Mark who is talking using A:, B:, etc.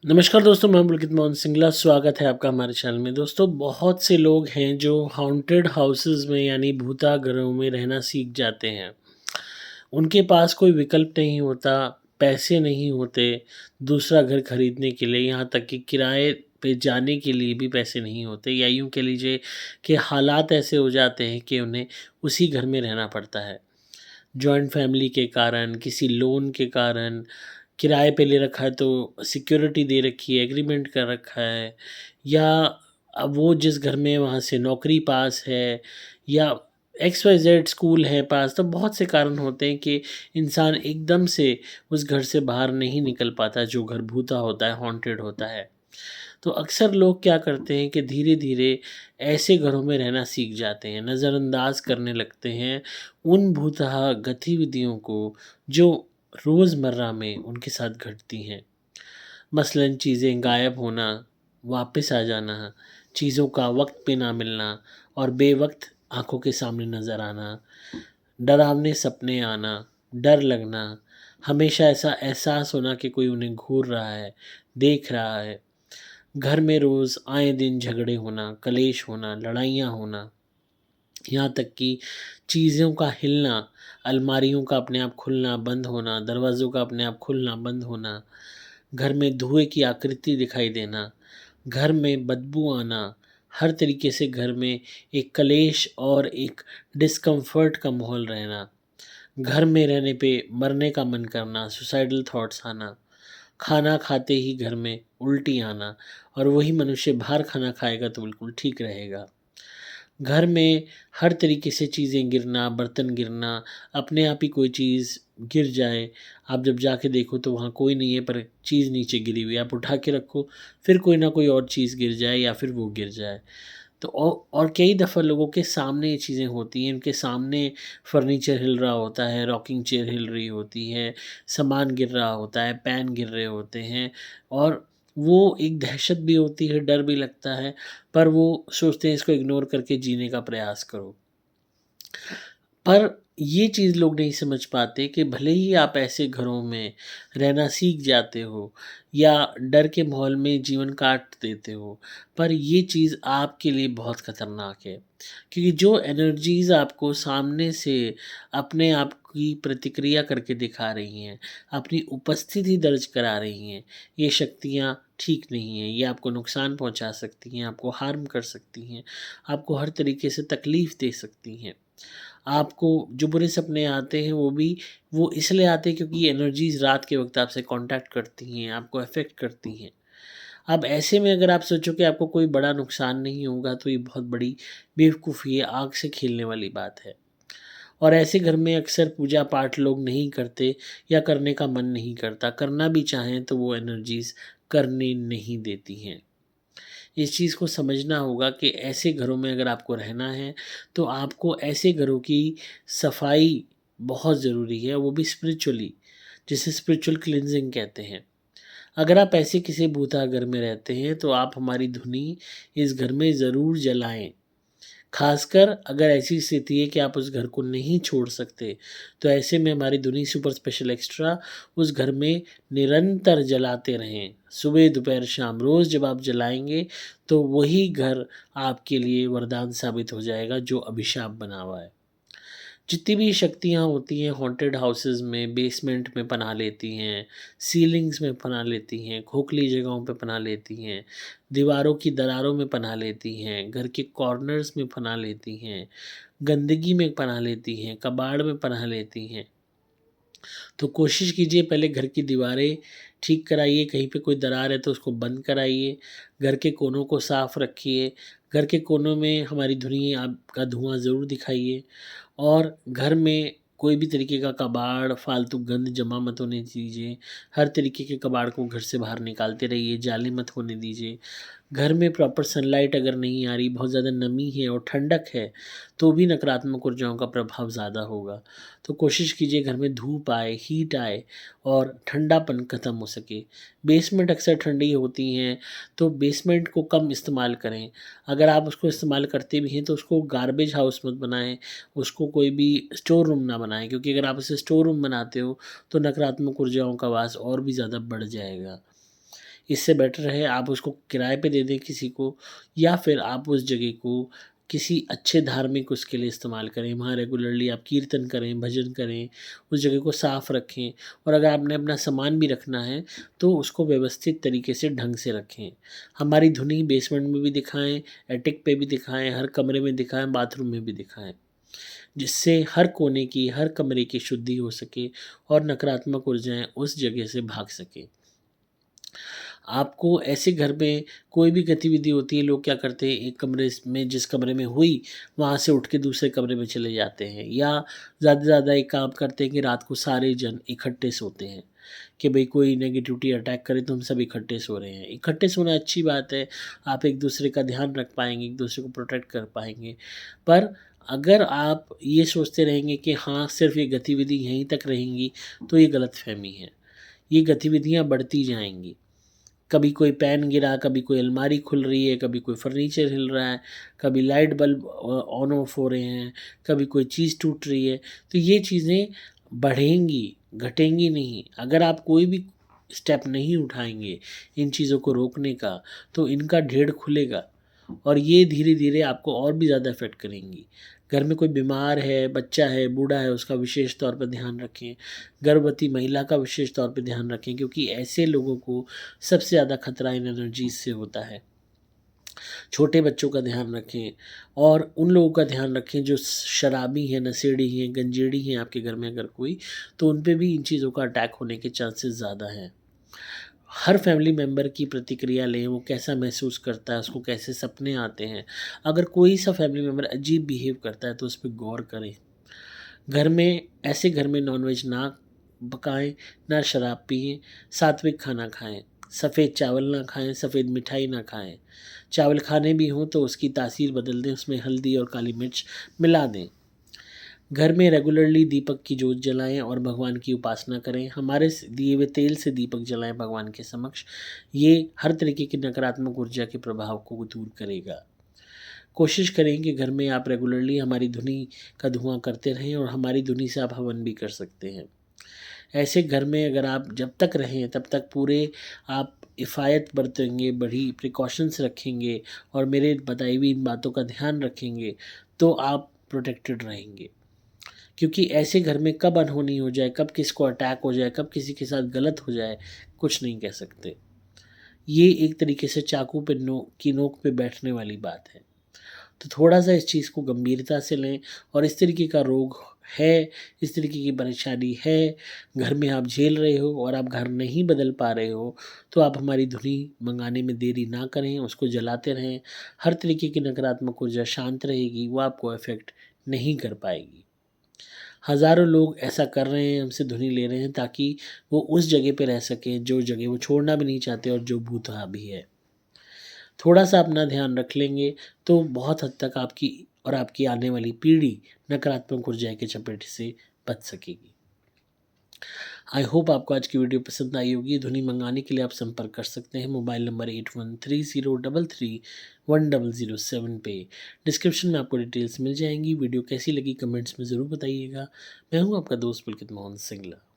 A: नमस्कार दोस्तों, मैं पुलकित मोहन सिंगला। स्वागत है आपका हमारे चैनल में। दोस्तों, बहुत से लोग हैं जो हॉन्टेड हाउसेस में यानी भूता घरों में रहना सीख जाते हैं। उनके पास कोई विकल्प नहीं होता, पैसे नहीं होते दूसरा घर खरीदने के लिए, यहाँ तक कि किराए पे जाने के लिए भी पैसे नहीं होते, या यूँ कह लीजिए कि हालात ऐसे हो जाते हैं कि उन्हें उसी घर में रहना पड़ता है। जॉइंट फैमिली के कारण, किसी लोन के कारण, किराए पे ले रखा है तो सिक्योरिटी दे रखी है, एग्रीमेंट कर रखा है, या अब वो जिस घर में वहाँ से नौकरी पास है, या एक्स वाई जेड स्कूल है पास, तो बहुत से कारण होते हैं कि इंसान एकदम से उस घर से बाहर नहीं निकल पाता जो घर भूता होता है, हॉन्टेड होता है। तो अक्सर लोग क्या करते हैं कि धीरे-धीरे ऐसे घरों में रहना सीख जाते हैं, नज़रअंदाज करने लगते हैं उन भूतहा गतिविधियों को जो रोज़मर्रा में उनके साथ घटती हैं। मसलन चीज़ें गायब होना, वापस आ जाना, चीज़ों का वक़्त पे ना मिलना और बेवक़्त आँखों के सामने नज़र आना, डरावने सपने आना, डर लगना, हमेशा ऐसा एहसास होना कि कोई उन्हें घूर रहा है, देख रहा है। घर में रोज़ आए दिन झगड़े होना, कलेश होना, लड़ाइयाँ होना, यहाँ तक कि चीज़ों का हिलना, अलमारियों का अपने आप खुलना बंद होना, दरवाज़ों का अपने आप खुलना बंद होना, घर में धुएँ की आकृति दिखाई देना, घर में बदबू आना, हर तरीके से घर में एक कलेश और एक डिस्कम्फ़र्ट का माहौल रहना, घर में रहने पे मरने का मन करना, सुसाइडल थॉट्स आना, खाना खाते ही घर में उल्टी आना, और वही मनुष्य बाहर खाना खाएगा तो बिल्कुल ठीक रहेगा। घर में हर तरीके से चीज़ें गिरना, बर्तन गिरना, अपने आप ही कोई चीज़ गिर जाए, आप जब जाके देखो तो वहाँ कोई नहीं है पर चीज़ नीचे गिरी हुई है, आप उठा के रखो, फिर कोई ना कोई और चीज़ गिर जाए या फिर वो गिर जाए। तो और कई दफ़ा लोगों के सामने ये चीज़ें होती हैं, उनके सामने फर्नीचर हिल रहा होता है, रॉकिंग चेयर हिल रही होती है, सामान गिर रहा होता है, पैन गिर रहे होते हैं, और वो एक दहशत भी होती है, डर भी लगता है, पर वो सोचते हैं इसको इग्नोर करके जीने का प्रयास करो। पर ये चीज़ लोग नहीं समझ पाते कि भले ही आप ऐसे घरों में रहना सीख जाते हो या डर के माहौल में जीवन काट देते हो, पर ये चीज़ आपके लिए बहुत खतरनाक है। क्योंकि जो एनर्जीज़ आपको सामने से अपने आप की प्रतिक्रिया करके दिखा रही हैं, अपनी उपस्थिति दर्ज करा रही हैं, ये शक्तियाँ ठीक नहीं हैं। ये आपको नुकसान पहुँचा सकती हैं, आपको हार्म कर सकती हैं, आपको हर तरीके से तकलीफ़ दे सकती हैं। आपको जो बुरे सपने आते हैं वो इसलिए आते हैं क्योंकि ये एनर्जीज़ रात के वक़्त आपसे कॉन्टैक्ट करती हैं, आपको अफ़ेक्ट करती हैं। अब ऐसे में अगर आप सोचो कि आपको कोई बड़ा नुकसान नहीं होगा तो ये बहुत बड़ी बेवकूफ़ी है, आग से खेलने वाली बात है। और ऐसे घर में अक्सर पूजा-पाठ लोग नहीं करते या करने का मन नहीं करता, करना भी चाहें तो वो एनर्जीज़ करने नहीं देती हैं। इस चीज़ को समझना होगा कि ऐसे घरों में अगर आपको रहना है, तो आपको ऐसे घरों की सफाई बहुत ज़रूरी है, वो भी स्पिरिचुअली, जिसे स्पिरिचुअल क्लींजिंग कहते हैं। अगर आप ऐसे किसी भूत घर में रहते हैं, तो आप हमारी धुनी इस घर में ज़रूर जलाएँ। ख़ासकर अगर ऐसी स्थिति है कि आप उस घर को नहीं छोड़ सकते, तो ऐसे में हमारी धुनी सुपर स्पेशल एक्स्ट्रा उस घर में निरंतर जलाते रहें। सुबह, दोपहर, शाम रोज़ जब आप जलाएँगे, तो वही घर आपके लिए वरदान साबित हो जाएगा जो अभिशाप बना हुआ है। जितनी भी शक्तियाँ होती हैं हॉन्टेड हाउसेज़ में, बेसमेंट में पनाह लेती हैं, सीलिंग्स में पनाह लेती हैं, खोखली जगहों पे पनाह लेती हैं, दीवारों की दरारों में पनाह लेती हैं, घर के कॉर्नर्स में पनाह लेती हैं, गंदगी में पनाह लेती हैं, कबाड़ में पनाह लेती हैं। तो कोशिश कीजिए पहले घर की दीवारें ठीक कराइए, कहीं पे कोई दरार है तो उसको बंद कराइए, घर के कोनों को साफ़ रखिए, घर के कोनों में हमारी धुनी आप का धुआँ ज़रूर दिखाइए, और घर में कोई भी तरीके का कबाड़, फालतू गंद जमा मत होने दीजिए। हर तरीके के कबाड़ को घर से बाहर निकालते रहिए, जाली मत होने दीजिए। घर में प्रॉपर सनलाइट अगर नहीं आ रही, बहुत ज़्यादा नमी है और ठंडक है, तो भी नकारात्मक ऊर्जाओं का प्रभाव ज़्यादा होगा। तो कोशिश कीजिए घर में धूप आए, हीट आए और ठंडापन ख़त्म हो सके। बेसमेंट अक्सर ठंडी होती हैं, तो बेसमेंट को कम इस्तेमाल करें। अगर आप उसको इस्तेमाल करते भी हैं, तो उसको गार्बेज हाउस मत बनाएँ, उसको कोई भी स्टोर रूम ना बनाएँ, क्योंकि अगर आप उसे स्टोर रूम बनाते हो, तो नकारात्मक ऊर्जाओं का वास और भी ज़्यादा बढ़ जाएगा। इससे बेटर है आप उसको किराए पे दे दें किसी को, या फिर आप उस जगह को किसी अच्छे धार्मिक उसके लिए इस्तेमाल करें। वहाँ रेगुलरली आप कीर्तन करें, भजन करें, उस जगह को साफ़ रखें। और अगर आपने अपना सामान भी रखना है तो उसको व्यवस्थित तरीके से ढंग से रखें। हमारी धुनी बेसमेंट में भी दिखाएँ, एटिक पे भी दिखाएँ, हर कमरे में दिखाएँ, बाथरूम में भी दिखाएँ। जिससे हर कोने की, हर कमरे की शुद्धि हो सके और नकारात्मक ऊर्जाएँ उस जगह से भाग सकें। आपको ऐसे घर में कोई भी गतिविधि होती है, लोग क्या करते हैं, एक कमरे में जिस कमरे में हुई, वहाँ से उठ के दूसरे कमरे में चले जाते हैं, या ज़्यादा से ज़्यादा एक काम करते हैं कि रात को सारे जन इकट्ठे सोते हैं कि भई कोई नेगेटिविटी अटैक करे तो हम सब इकट्ठे सो रहे हैं। इकट्ठे सोना अच्छी बात है, आप एक-दूसरे का ध्यान रख पाएँगे, एक-दूसरे को प्रोटेक्ट कर पाएँगे। पर अगर आप ये सोचते रहेंगे कि हाँ, सिर्फ़ ये गतिविधि यहीं तक रहेंगी, तो ये गलतफ़हमी है। ये गतिविधियाँ बढ़ती जाएँगी। कभी कोई पेन गिरा, कभी कोई अलमारी खुल रही है, कभी कोई फर्नीचर हिल रहा है, कभी लाइट बल्ब ऑन ऑफ हो रहे हैं, कभी कोई चीज़ टूट रही है। तो ये चीज़ें बढ़ेंगी, घटेंगी नहीं। अगर आप कोई भी स्टेप नहीं उठाएँगे इन चीज़ों को रोकने का, तो इनका ढेर खुलेगा और ये धीरे-धीरे आपको और भी ज़्यादा इफ़ेक्ट करेंगी। घर में कोई बीमार है, बच्चा है, बूढ़ा है, उसका विशेष तौर पर ध्यान रखें। गर्भवती महिला का विशेष तौर पे ध्यान रखें, क्योंकि ऐसे लोगों को सबसे ज़्यादा खतरा इन एनर्जीज़ से होता है। छोटे बच्चों का ध्यान रखें और उन लोगों का ध्यान रखें जो शराबी हैं, नशेड़ी हैं, गंजेड़ी हैं आपके घर में अगर कोई, तो उन पे भी इन चीज़ों का अटैक होने के चांसेस ज़्यादा हैं। हर फैमिली मेंबर की प्रतिक्रिया लें, वो कैसा महसूस करता है, उसको कैसे सपने आते हैं। अगर कोई सा फैमिली मेंबर अजीब बिहेव करता है तो उस पे गौर करें। घर में ऐसे घर में नॉनवेज ना पकाएँ, ना शराब पिएँ, सात्विक खाना खाएँ, सफ़ेद चावल ना खाएँ, सफ़ेद मिठाई ना खाएँ। चावल खाने भी हों तो उसकी तासीर बदल दें, उसमें हल्दी और काली मिर्च मिला दें। घर में रेगुलरली दीपक की जोत जलाएँ और भगवान की उपासना करें। हमारे दिए हुए तेल से दीपक जलाएँ भगवान के समक्ष। ये हर तरीके की नकारात्मक ऊर्जा के प्रभाव को दूर करेगा। कोशिश करें कि घर में आप रेगुलरली हमारी धुनी का धुआँ करते रहें और हमारी धुनी से आप हवन भी कर सकते हैं। ऐसे घर में अगर आप जब तक रहें तब तक पूरे आप किफ़ायत बरतेंगे, बड़ी प्रिकॉशंस रखेंगे और मेरे बताई हुई इन बातों का ध्यान रखेंगे, तो आप प्रोटेक्टेड रहेंगे। क्योंकि ऐसे घर में कब अनहोनी हो जाए, कब किसको अटैक हो जाए, कब किसी के साथ गलत हो जाए, कुछ नहीं कह सकते। ये एक तरीके से चाकू पे नोक पे बैठने वाली बात है। तो थोड़ा-सा इस चीज़ को गंभीरता से लें और इस तरीके का रोग है, इस तरीके की परेशानी है, घर में आप झेल रहे हो और आप घर नहीं बदल पा रहे हो, तो आप हमारी धुनी मँगाने में देरी ना करें, उसको जलाते रहें। हर तरीके की नकारात्मक ऊर्जा शांत रहेगी, वो आपको इफ़ेक्ट नहीं कर पाएगी। हज़ारों लोग ऐसा कर रहे हैं, हमसे धुनी ले रहे हैं ताकि वो उस जगह पे रह सकें, जो जगह वो छोड़ना भी नहीं चाहते और जो भूतहा भी है। थोड़ा-सा अपना ध्यान रख लेंगे तो बहुत हद तक आपकी और आपकी आने वाली पीढ़ी नकारात्मक ऊर्जा के चपेट से बच सकेगी। आई होप आपको आज की वीडियो पसंद आई होगी। ध्वनि मंगाने के लिए आप संपर्क कर सकते हैं मोबाइल नंबर 8130331007 पे। डिस्क्रिप्शन में आपको डिटेल्स मिल जाएँगी। वीडियो कैसी लगी कमेंट्स में ज़रूर बताइएगा। मैं हूँ आपका दोस्त पुलकित मोहन सिंगला।